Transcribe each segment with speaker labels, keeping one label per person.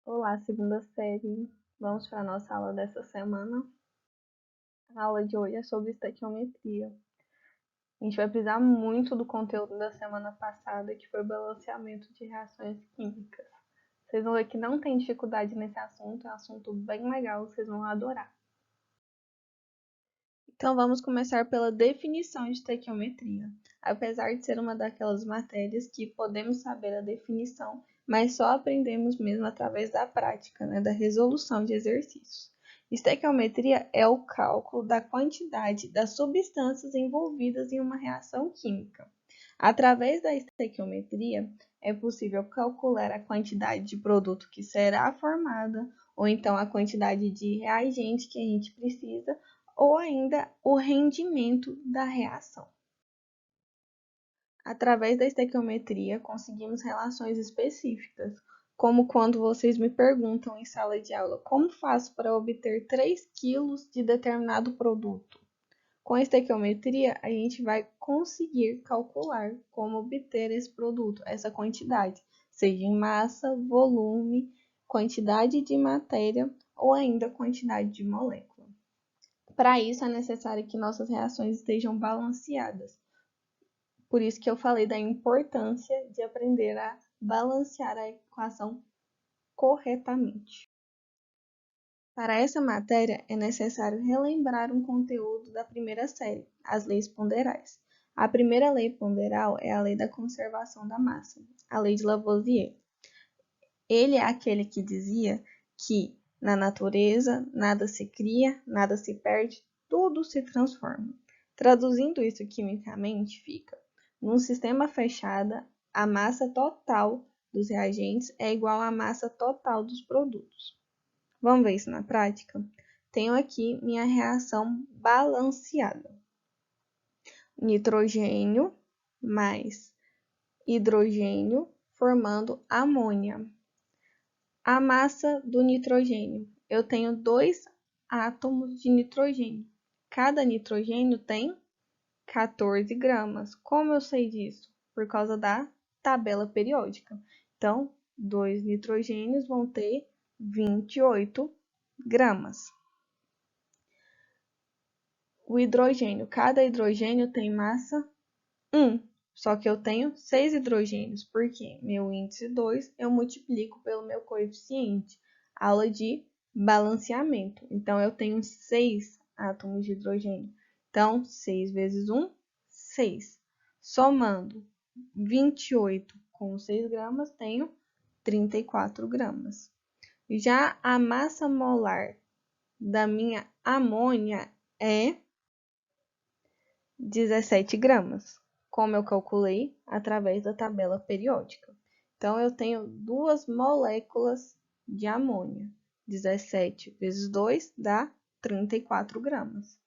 Speaker 1: Olá, segunda série. Vamos para a nossa aula dessa semana. A aula de hoje é sobre estequiometria. A gente vai precisar muito do conteúdo da semana passada, que foi o balanceamento de reações químicas. Vocês vão ver que não tem dificuldade nesse assunto, é um assunto bem legal, vocês vão adorar. Então vamos começar pela definição de estequiometria. Apesar de ser uma daquelas matérias que podemos saber a definição, mas só aprendemos mesmo através da prática, da resolução de exercícios. Estequiometria é o cálculo da quantidade das substâncias envolvidas em uma reação química. Através da estequiometria, é possível calcular a quantidade de produto que será formada, ou então a quantidade de reagente que a gente precisa, ou ainda o rendimento da reação. Através da estequiometria, conseguimos relações específicas, como quando vocês me perguntam em sala de aula como faço para obter 3 kg de determinado produto. Com a estequiometria, a gente vai conseguir calcular como obter esse produto, essa quantidade, seja em massa, volume, quantidade de matéria ou ainda quantidade de molécula. Para isso, é necessário que nossas reações estejam balanceadas. Por isso que eu falei da importância de aprender a balancear a equação corretamente. Para essa matéria, é necessário relembrar um conteúdo da primeira série, as leis ponderais. A primeira lei ponderal é a lei da conservação da massa, a lei de Lavoisier. Ele é aquele que dizia que na natureza nada se cria, nada se perde, tudo se transforma. Traduzindo isso quimicamente, fica: num sistema fechado, a massa total dos reagentes é igual à massa total dos produtos. Vamos ver isso na prática? Tenho aqui minha reação balanceada. Nitrogênio mais hidrogênio formando amônia. A massa do nitrogênio. Eu tenho 2 átomos de nitrogênio. Cada nitrogênio tem 14 gramas. Como eu sei disso? Por causa da tabela periódica. Então, 2 nitrogênios vão ter 28 gramas. O hidrogênio. Cada hidrogênio tem massa 1. Só que eu tenho 6 hidrogênios, porque meu índice 2 eu multiplico pelo meu coeficiente. Aula de balanceamento. Então, eu tenho 6 átomos de hidrogênio. Então, 6 vezes 1, 6. Somando 28 com 6 gramas, tenho 34 gramas. Já a massa molar da minha amônia é 17 gramas. Como eu calculei? Através da tabela periódica. Então, eu tenho 2 moléculas de amônia. 17 vezes 2 dá 34 gramas.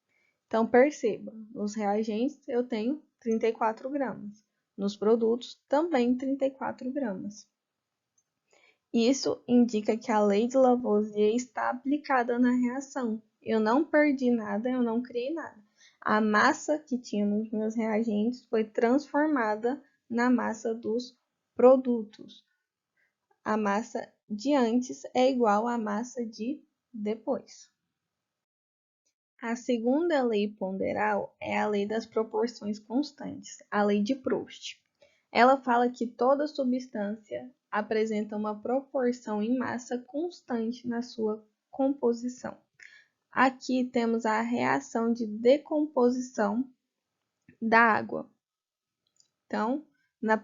Speaker 1: Então, perceba, nos reagentes eu tenho 34 gramas. Nos produtos, também 34 gramas. Isso indica que a lei de Lavoisier está aplicada na reação. Eu não perdi nada, eu não criei nada. A massa que tinha nos meus reagentes foi transformada na massa dos produtos. A massa de antes é igual à massa de depois. A segunda lei ponderal é a lei das proporções constantes, a lei de Proust. Ela fala que toda substância apresenta uma proporção em massa constante na sua composição. Aqui temos a reação de decomposição da água. Então,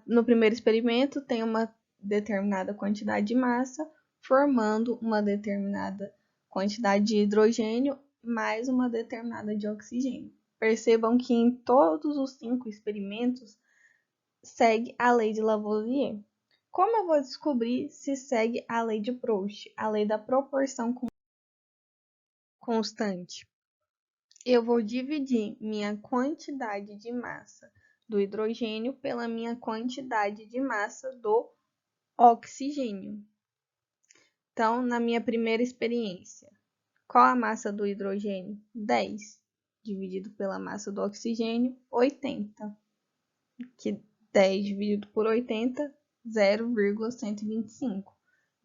Speaker 1: no primeiro experimento, tem uma determinada quantidade de massa, formando uma determinada quantidade de hidrogênio mais uma determinada de oxigênio. Percebam que em todos os 5 experimentos, segue a lei de Lavoisier. Como eu vou descobrir se segue a lei de Proust, a lei da proporção constante? Eu vou dividir minha quantidade de massa do hidrogênio pela minha quantidade de massa do oxigênio. Então, na minha primeira experiência, qual a massa do hidrogênio? 10, dividido pela massa do oxigênio, 80. Que 10 dividido por 80, 0,125.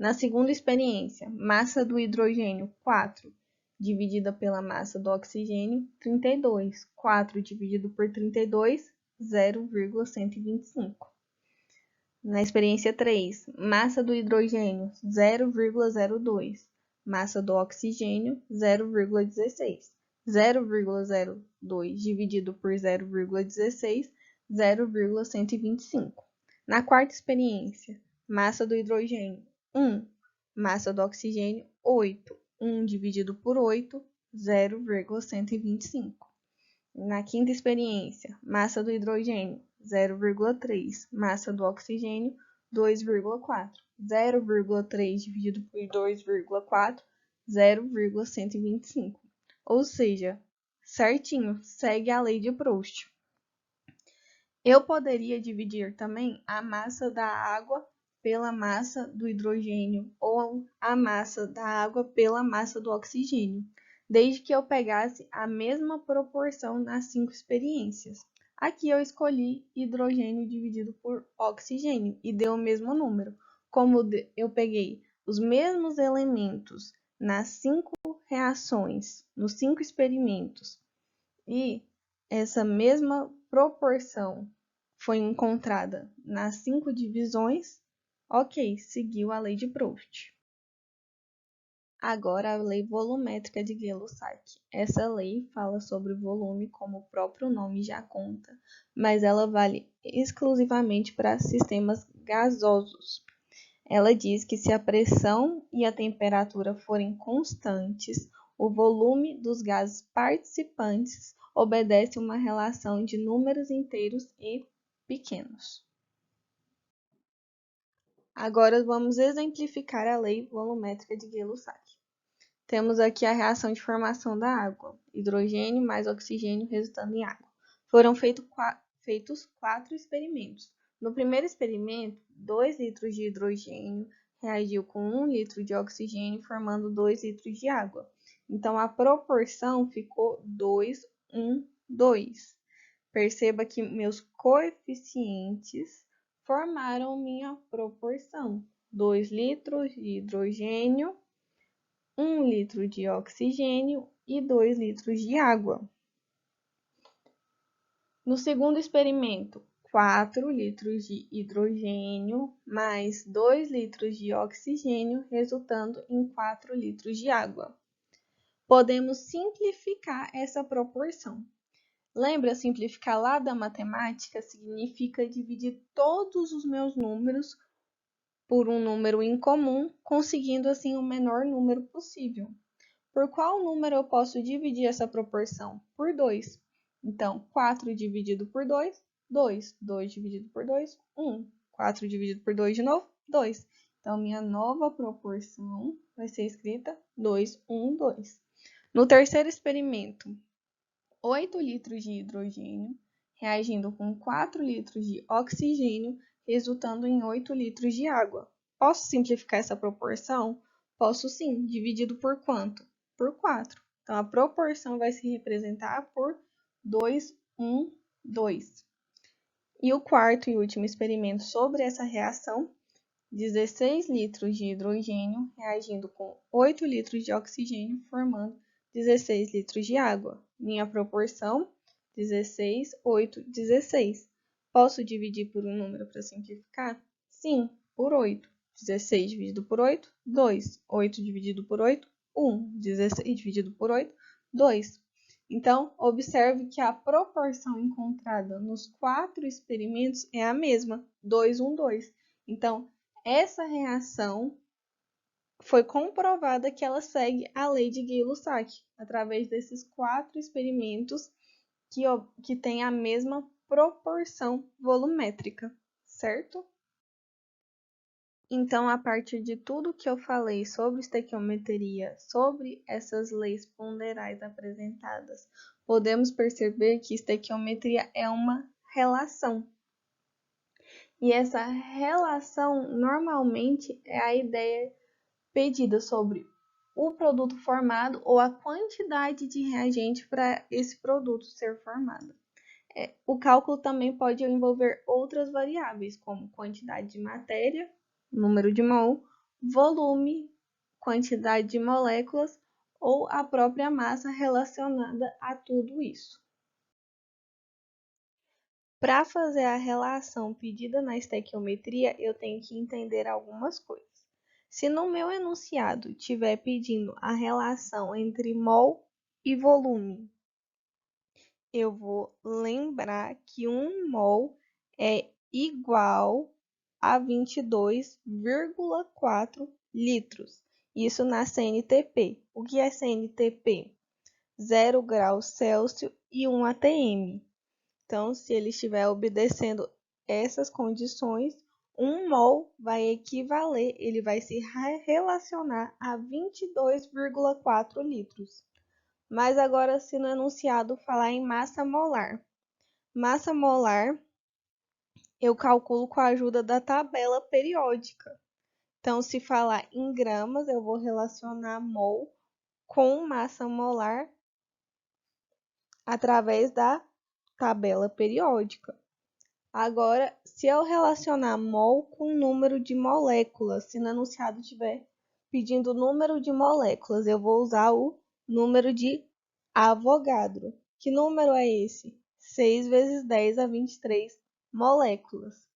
Speaker 1: Na segunda experiência, massa do hidrogênio 4 dividida pela massa do oxigênio 32. 4 dividido por 32, 0,125. Na experiência 3, massa do hidrogênio 0,02. Massa do oxigênio 0,16. 0,02 dividido por 0,16, 0,125. Na quarta experiência, massa do hidrogênio 1, massa do oxigênio 8. 1 dividido por 8, 0,125. Na quinta experiência, massa do hidrogênio 0,3, massa do oxigênio 2,4. 0,3 dividido por 2,4, 0,125. Ou seja, certinho, segue a lei de Proust. Eu poderia dividir também a massa da água pela massa do hidrogênio ou a massa da água pela massa do oxigênio, desde que eu pegasse a mesma proporção nas 5 experiências. Aqui eu escolhi hidrogênio dividido por oxigênio e deu o mesmo número. Como eu peguei os mesmos elementos nas 5 reações, nos 5 experimentos, e essa mesma proporção foi encontrada nas 5 divisões, ok, seguiu a lei de Proust. Agora a lei volumétrica de Gay-Lussac. Essa lei fala sobre volume, como o próprio nome já conta, mas ela vale exclusivamente para sistemas gasosos. Ela diz que se a pressão e a temperatura forem constantes, o volume dos gases participantes obedece uma relação de números inteiros e pequenos. Agora vamos exemplificar a lei volumétrica de Gay-Lussac. Temos aqui a reação de formação da água, hidrogênio mais oxigênio resultando em água. Foram feitos 4 experimentos. No primeiro experimento, 2 litros de hidrogênio reagiu com 1 litro de oxigênio, formando 2 litros de água. Então, a proporção ficou 2, 1, 2. Perceba que meus coeficientes formaram minha proporção. 2 litros de hidrogênio, 1 litro de oxigênio e 2 litros de água. No segundo experimento, 4 litros de hidrogênio mais 2 litros de oxigênio, resultando em 4 litros de água. Podemos simplificar essa proporção. Lembra, simplificar lá da matemática significa dividir todos os meus números por um número incomum, conseguindo assim o menor número possível. Por qual número eu posso dividir essa proporção? Por 2. Então, 4 dividido por 2, 2. 2 dividido por 2, 1. 4 dividido por 2 de novo, 2. Então, minha nova proporção vai ser escrita 2, 1, 2. No terceiro experimento, 8 litros de hidrogênio reagindo com 4 litros de oxigênio, resultando em 8 litros de água. Posso simplificar essa proporção? Posso sim, dividido por quanto? Por 4. Então, a proporção vai se representar por 2, 1, 2. E o quarto e último experimento sobre essa reação, 16 litros de hidrogênio reagindo com 8 litros de oxigênio, formando 16 litros de água. Minha proporção, 16, 8, 16. Posso dividir por um número para simplificar? Sim, por 8. 16 dividido por 8, 2. 8 dividido por 8, 1. 16 dividido por 8, 2. Então, observe que a proporção encontrada nos 4 experimentos é a mesma, 2, 1, 2. Então, essa reação foi comprovada que ela segue a lei de Gay-Lussac, através desses 4 experimentos que têm a mesma proporção volumétrica, certo? Então, a partir de tudo que eu falei sobre estequiometria, sobre essas leis ponderais apresentadas, podemos perceber que estequiometria é uma relação. E essa relação, normalmente, é a ideia pedida sobre o produto formado ou a quantidade de reagente para esse produto ser formado. O cálculo também pode envolver outras variáveis, como quantidade de matéria, número de mol, volume, quantidade de moléculas ou a própria massa relacionada a tudo isso. Para fazer a relação pedida na estequiometria, eu tenho que entender algumas coisas. Se no meu enunciado estiver pedindo a relação entre mol e volume, eu vou lembrar que 1 mol é igual a 22,4 litros. Isso na CNTP. O que é CNTP? 0 graus Celsius e 1 atm. Então, se ele estiver obedecendo essas condições, 1 mol vai equivaler, ele vai se relacionar a 22,4 litros. Mas agora, se no enunciado falar em massa molar, eu calculo com a ajuda da tabela periódica. Então, se falar em gramas, eu vou relacionar mol com massa molar através da tabela periódica. Agora, se eu relacionar mol com número de moléculas, se no enunciado estiver pedindo número de moléculas, eu vou usar o número de Avogadro. Que número é esse? 6 vezes 10 a 23 moléculas.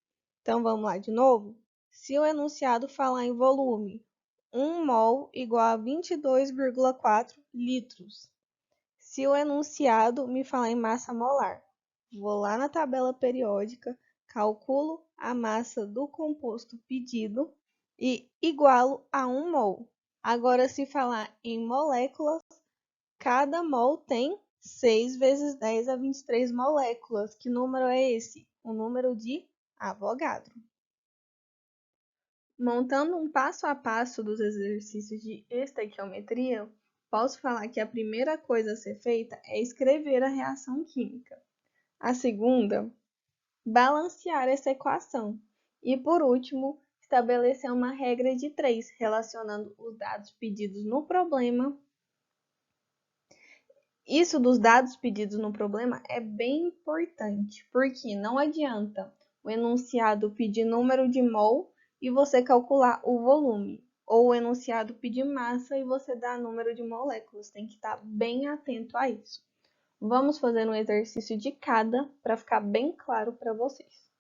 Speaker 1: Então, vamos lá de novo? Se o enunciado falar em volume, 1 mol igual a 22,4 litros. Se o enunciado me falar em massa molar, vou lá na tabela periódica, calculo a massa do composto pedido e igualo a 1 mol. Agora, se falar em moléculas, cada mol tem 6 vezes 10 a 23 moléculas. Que número é esse? O número de Avogadro. Montando um passo a passo dos exercícios de estequiometria, posso falar que a primeira coisa a ser feita é escrever a reação química. A segunda, balancear essa equação. E, por último, estabelecer uma regra de 3, relacionando os dados pedidos no problema. Isso dos dados pedidos no problema é bem importante, porque não adianta o enunciado pedir número de mol e você calcular o volume, ou o enunciado pedir massa e você dar número de moléculas. Tem que estar bem atento a isso. Vamos fazer um exercício de cada para ficar bem claro para vocês.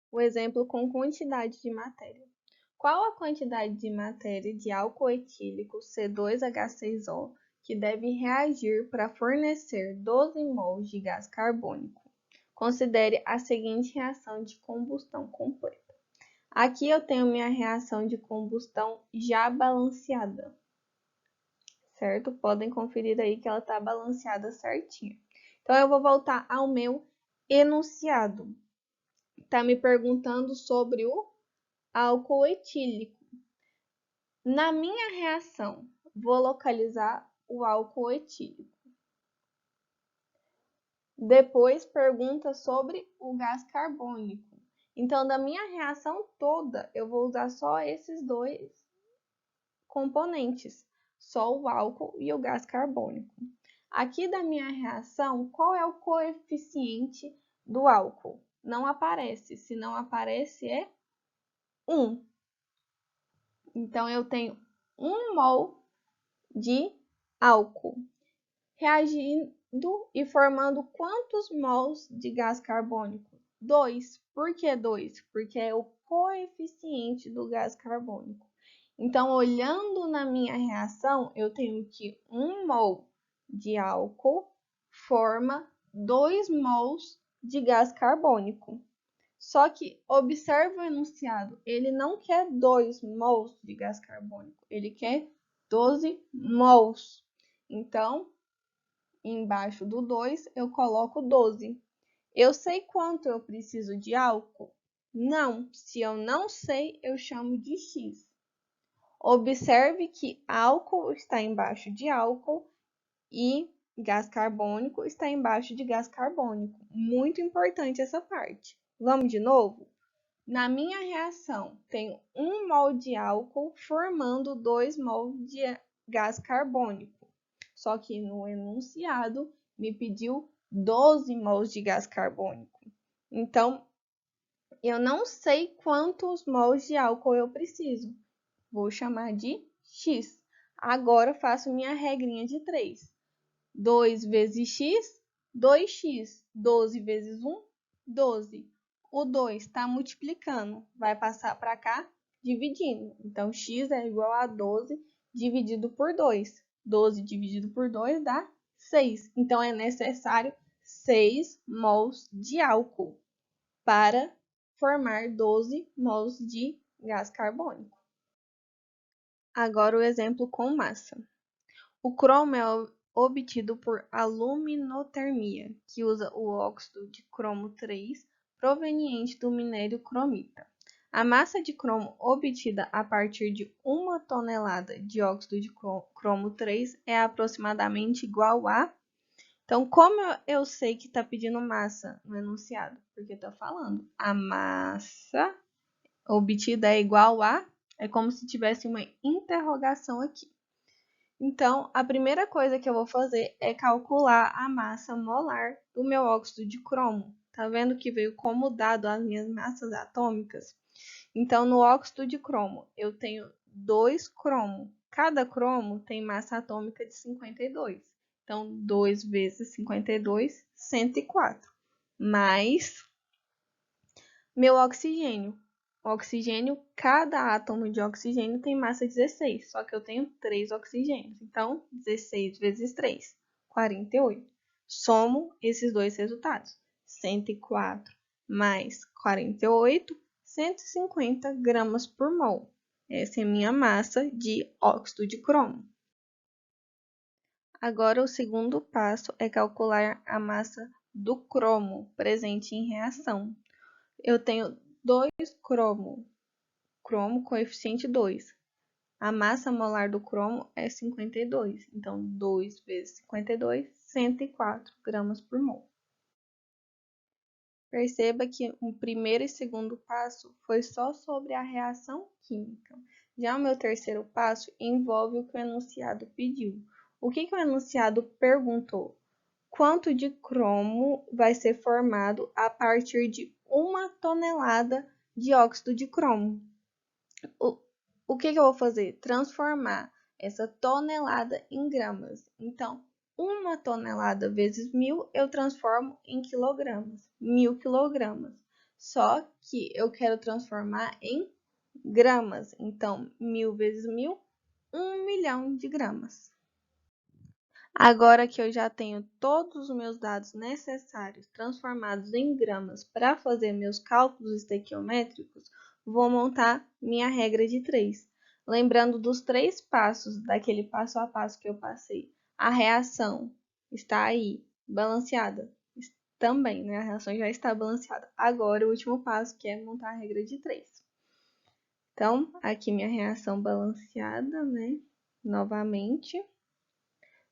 Speaker 1: O exemplo com quantidade de matéria. Qual a quantidade de matéria de álcool etílico C2H6O que deve reagir para fornecer 12 mols de gás carbônico? Considere a seguinte reação de combustão completa. Aqui eu tenho minha reação de combustão já balanceada, certo? Podem conferir aí que ela está balanceada certinho. Então, eu vou voltar ao meu enunciado. Está me perguntando sobre o álcool etílico. Na minha reação, vou localizar o álcool etílico. Depois, pergunta sobre o gás carbônico. Então, da minha reação toda, eu vou usar só esses dois componentes, só o álcool e o gás carbônico. Aqui da minha reação, qual é o coeficiente do álcool? Não aparece. Se não aparece, é 1. Então, eu tenho 1 mol de álcool reagindo e formando quantos mols de gás carbônico? 2. Por que 2? Porque é o coeficiente do gás carbônico. Então, olhando na minha reação, eu tenho que 1 mol de álcool forma 2 mols de gás carbônico. Só que observe o enunciado, ele não quer 2 mols de gás carbônico, ele quer 12 mols. Então, embaixo do 2 eu coloco 12. Eu sei quanto eu preciso de álcool? Não, se eu não sei, eu chamo de X. Observe que álcool está embaixo de álcool e gás carbônico está embaixo de gás carbônico. Muito importante essa parte. Vamos de novo? Na minha reação, tenho 1 mol de álcool formando 2 mol de gás carbônico. Só que no enunciado me pediu 12 mols de gás carbônico. Então, eu não sei quantos mols de álcool eu preciso. vou chamar de x. Agora, eu faço minha regrinha de 3. 2 vezes x, 2x. 12 vezes 1, 12. O 2 está multiplicando, vai passar para cá dividindo. Então, x é igual a 12 dividido por 2. 12 dividido por 2 dá 6. Então, é necessário 6 mols de álcool para formar 12 mols de gás carbônico. Agora, o exemplo com massa. O cromo é obtido por aluminotermia, que usa o óxido de cromo 3 proveniente do minério cromita. A massa de cromo obtida a partir de 1 tonelada de óxido de cromo 3 é aproximadamente igual a... Então, como eu sei que está pedindo massa no enunciado? Porque está falando a massa obtida é igual a... É como se tivesse uma interrogação aqui. Então, a primeira coisa que eu vou fazer é calcular a massa molar do meu óxido de cromo. Tá vendo que veio como dado as minhas massas atômicas? Então, no óxido de cromo, eu tenho 2 cromos. Cada cromo tem massa atômica de 52. Então, 2 vezes 52, 104. Mais meu oxigênio. Oxigênio, cada átomo de oxigênio tem massa 16, só que eu tenho 3 oxigênios. Então, 16 vezes 3, 48. Somo esses dois resultados. 104 mais 48, 150 gramas por mol. Essa é a minha massa de óxido de cromo. Agora, o segundo passo é calcular a massa do cromo presente em reação. Eu tenho 2 cromo coeficiente 2. A massa molar do cromo é 52. Então, 2 vezes 52, 104 gramas por mol. Perceba que o primeiro e segundo passo foi só sobre a reação química. Já o meu terceiro passo envolve o que o enunciado pediu. O que o enunciado perguntou? Quanto de cromo vai ser formado a partir de 1 tonelada de óxido de cromo? O que eu vou fazer? Transformar essa tonelada em gramas. Então, 1 tonelada vezes 1000 eu transformo em quilogramas. 1000 quilogramas. Só que eu quero transformar em gramas. Então, 1000 vezes 1000, 1 milhão de gramas. Agora que eu já tenho todos os meus dados necessários transformados em gramas para fazer meus cálculos estequiométricos, vou montar minha regra de 3. Lembrando dos 3 passos daquele passo a passo que eu passei. A reação está aí, balanceada. Também, né? A reação já está balanceada. Agora, o último passo, que é montar a regra de 3. Então, aqui minha reação balanceada, né? Novamente.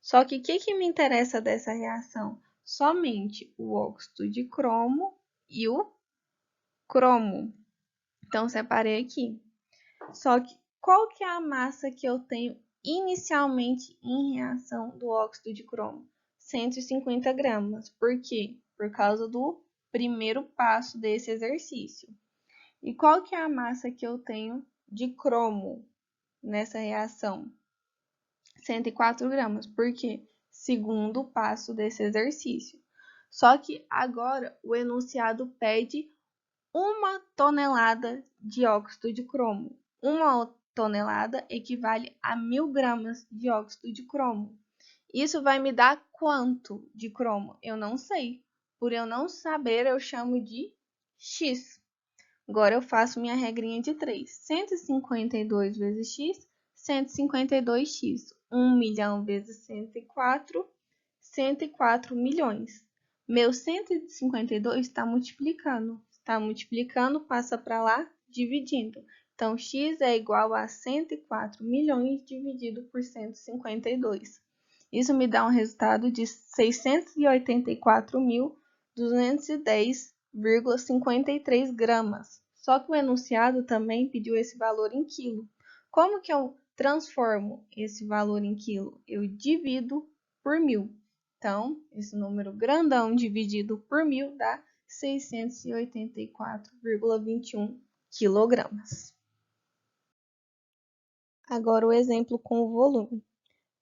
Speaker 1: Só que o que me interessa dessa reação? Somente o óxido de cromo e o cromo. Então, separei aqui. Só que qual que é a massa que eu tenho inicialmente em reação do óxido de cromo? 150 gramas. Por quê? Por causa do primeiro passo desse exercício. E qual que é a massa que eu tenho de cromo nessa reação? 104 gramas. Por quê? Segundo passo desse exercício. Só que agora o enunciado pede 1 tonelada de óxido de cromo. 1 tonelada equivale a 1000 gramas de óxido de cromo. Isso vai me dar quanto de cromo? Eu não sei. Por eu não saber, eu chamo de X. Agora eu faço minha regrinha de 3. 152 vezes X, 152x. 1 milhão vezes 104, 104 milhões. Meu 152 está multiplicando. Está multiplicando, passa para lá, dividindo. Então, x é igual a 104 milhões dividido por 152. Isso me dá um resultado de 684.210,53 gramas. Só que o enunciado também pediu esse valor em quilo. Como que eu transformo esse valor em quilo? Eu divido por 1000. Então, esse número grandão dividido por 1000 dá 684,21 quilogramas. Agora o exemplo com o volume.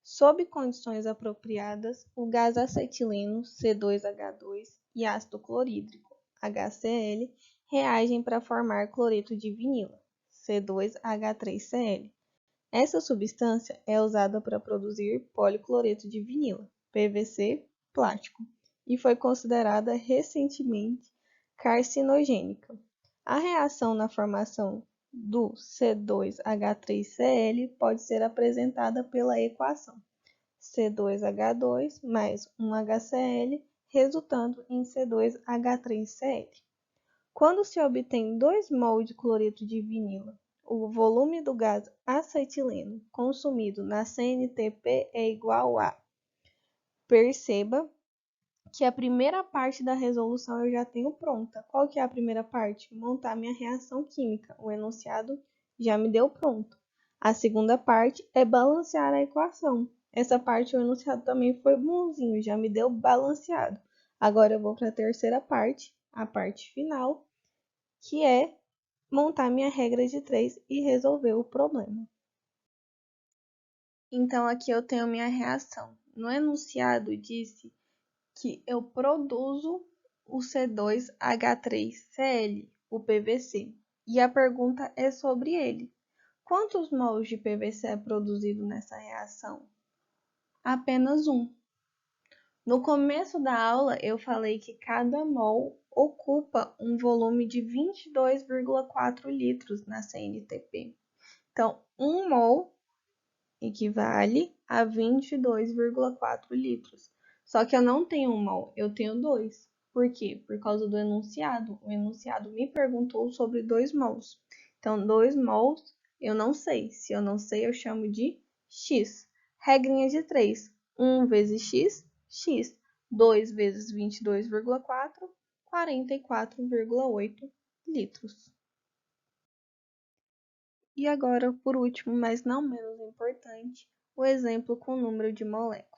Speaker 1: Sob condições apropriadas, o gás acetileno, C2H2, e ácido clorídrico, HCl, reagem para formar cloreto de vinila, C2H3Cl. Essa substância é usada para produzir policloreto de vinila, PVC, plástico, e foi considerada recentemente carcinogênica. A reação na formação do C2H3Cl pode ser apresentada pela equação C2H2 mais 1HCl, resultando em C2H3Cl. Quando se obtém 2 mol de cloreto de vinila, o volume do gás acetileno consumido na CNTP é igual a... Perceba que a primeira parte da resolução eu já tenho pronta. Qual que é a primeira parte? Montar minha reação química. O enunciado já me deu pronto. A segunda parte é balancear a equação. Essa parte, o enunciado também foi bonzinho, já me deu balanceado. Agora eu vou para a terceira parte, a parte final, que é montar minha regra de 3 e resolver o problema. Então, aqui eu tenho minha reação. No enunciado, disse que eu produzo o C2H3Cl, o PVC, e a pergunta é sobre ele. Quantos mols de PVC é produzido nessa reação? Apenas um. No começo da aula, eu falei que cada mol ocupa um volume de 22,4 litros na CNTP. Então, 1 mol equivale a 22,4 litros. Só que eu não tenho 1 mol, eu tenho 2. Por quê? Por causa do enunciado. O enunciado me perguntou sobre 2 mols. Então, 2 mols eu não sei. Se eu não sei, eu chamo de X. Regrinha de 3. 1 vezes X, X. 2 vezes 22,4, 44,8 litros. E agora, por último, mas não menos importante, o exemplo com o número de moléculas.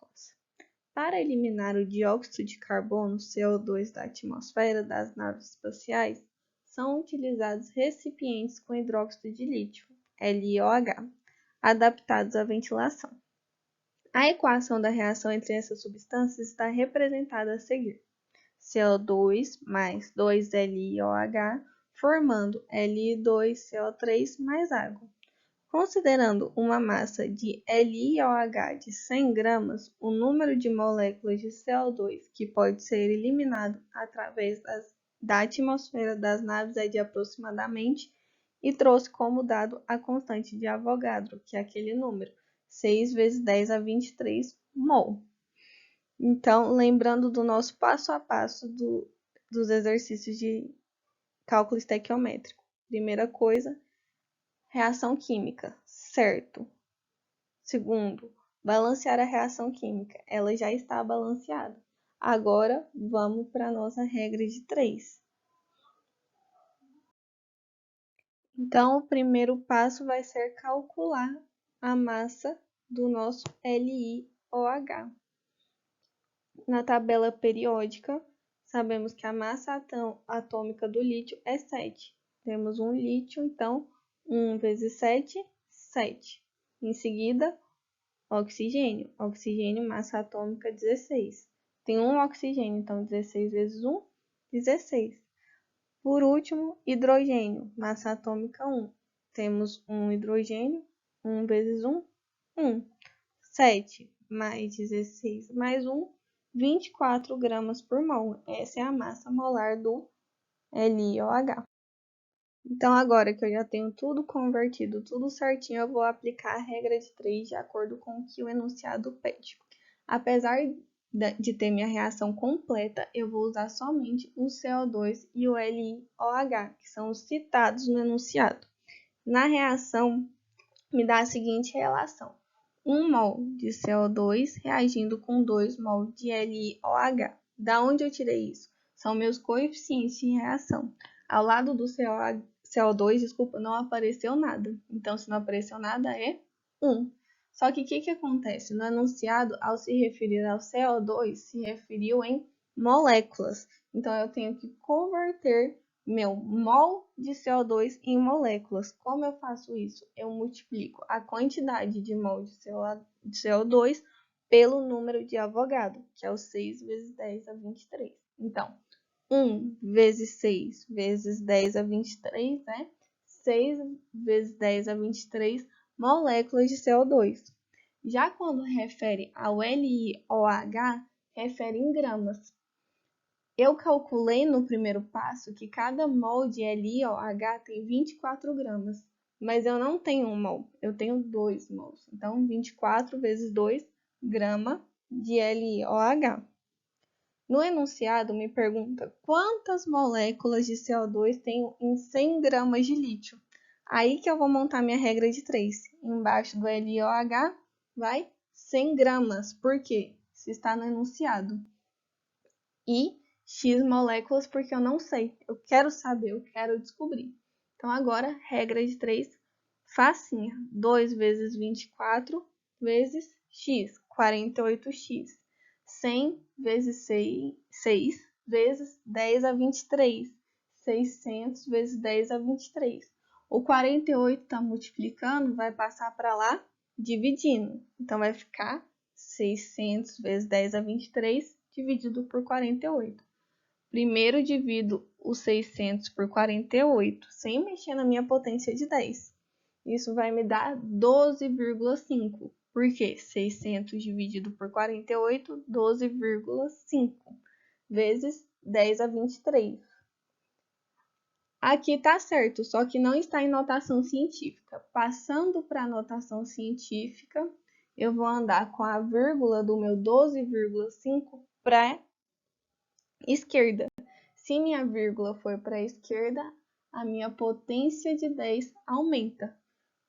Speaker 1: Para eliminar o dióxido de carbono, CO2, da atmosfera das naves espaciais, são utilizados recipientes com hidróxido de lítio, LiOH, adaptados à ventilação. A equação da reação entre essas substâncias está representada a seguir. CO2 mais 2LiOH, formando Li2CO3 mais água. Considerando uma massa de LiOH de 100 gramas, o número de moléculas de CO2 que pode ser eliminado através da atmosfera das naves é de aproximadamente, e trouxe como dado a constante de Avogadro, que é aquele número, 6 vezes 10 a 23 mol. Então, lembrando do nosso passo a passo dos exercícios de cálculo estequiométrico. Primeira coisa, reação química, certo. Segundo, balancear a reação química, ela já está balanceada. Agora, vamos para a nossa regra de 3. Então, o primeiro passo vai ser calcular a massa do nosso LiOH. Na tabela periódica, sabemos que a massa atômica do lítio é 7. Temos um lítio, então, 1 vezes 7, 7. Em seguida, oxigênio. Oxigênio, massa atômica 16. Tem um oxigênio, então 16 vezes 1, 16. Por último, hidrogênio, massa atômica 1. Temos um hidrogênio, 1 vezes 1, 1. 7 mais 16 mais 1, 24 gramas por mol. Essa é a massa molar do LiOH. Então, agora que eu já tenho tudo convertido, tudo certinho, eu vou aplicar a regra de 3 de acordo com o que o enunciado pede. Apesar de ter minha reação completa, eu vou usar somente o CO2 e o LiOH, que são os citados no enunciado. Na reação, me dá a seguinte relação. 1 mol de CO2 reagindo com 2 mol de LiOH. Da onde eu tirei isso? São meus coeficientes de reação. Ao lado do CO2, não apareceu nada. Então, se não apareceu nada, é 1. Só que o que acontece? No enunciado, ao se referir ao CO2, se referiu em moléculas. Então, eu tenho que converter meu mol de CO2 em moléculas. Como eu faço isso? Eu multiplico a quantidade de mol de CO2 pelo número de Avogadro, que é o 6 vezes 10 a 23. Então, 1 vezes 6 vezes 10 a 23, né? 6 vezes 10 a 23 moléculas de CO2. Já quando refere ao LiOH, refere em gramas. Eu calculei no primeiro passo que cada mol de LiOH tem 24 gramas, mas eu não tenho 1 mol, eu tenho 2 mols. Então, 24 vezes 2 grama de LiOH. No enunciado, me pergunta quantas moléculas de CO2 tem em 100 gramas de lítio. Aí que eu vou montar minha regra de 3. Embaixo do LiOH vai 100 gramas. Por quê? Se está no enunciado. E X moléculas porque eu não sei. Eu quero saber, eu quero descobrir. Então, agora, regra de 3, facinha. 2 vezes 24 vezes X, 48X. 100 vezes 6 vezes 10 a 23. 600 vezes 10 a 23. O 48 está multiplicando, vai passar para lá dividindo. Então, vai ficar 600 vezes 10 a 23 dividido por 48. Primeiro divido o 600 por 48, sem mexer na minha potência de 10. Isso vai me dar 12,5. Por quê? 600 dividido por 48, 12,5 vezes 10 a 23. Aqui está certo, só que não está em notação científica. Passando para a notação científica, eu vou andar com a vírgula do meu 12,5 para esquerda. Se minha vírgula for para a esquerda, a minha potência de 10 aumenta.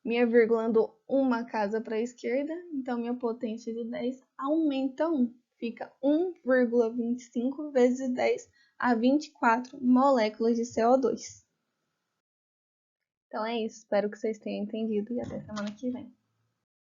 Speaker 1: Minha vírgula andou uma casa para a esquerda, então minha potência de 10 aumenta 1. Fica 1,25 vezes 10 a 24 moléculas de CO2. Então é isso, espero que vocês tenham entendido e até semana que vem.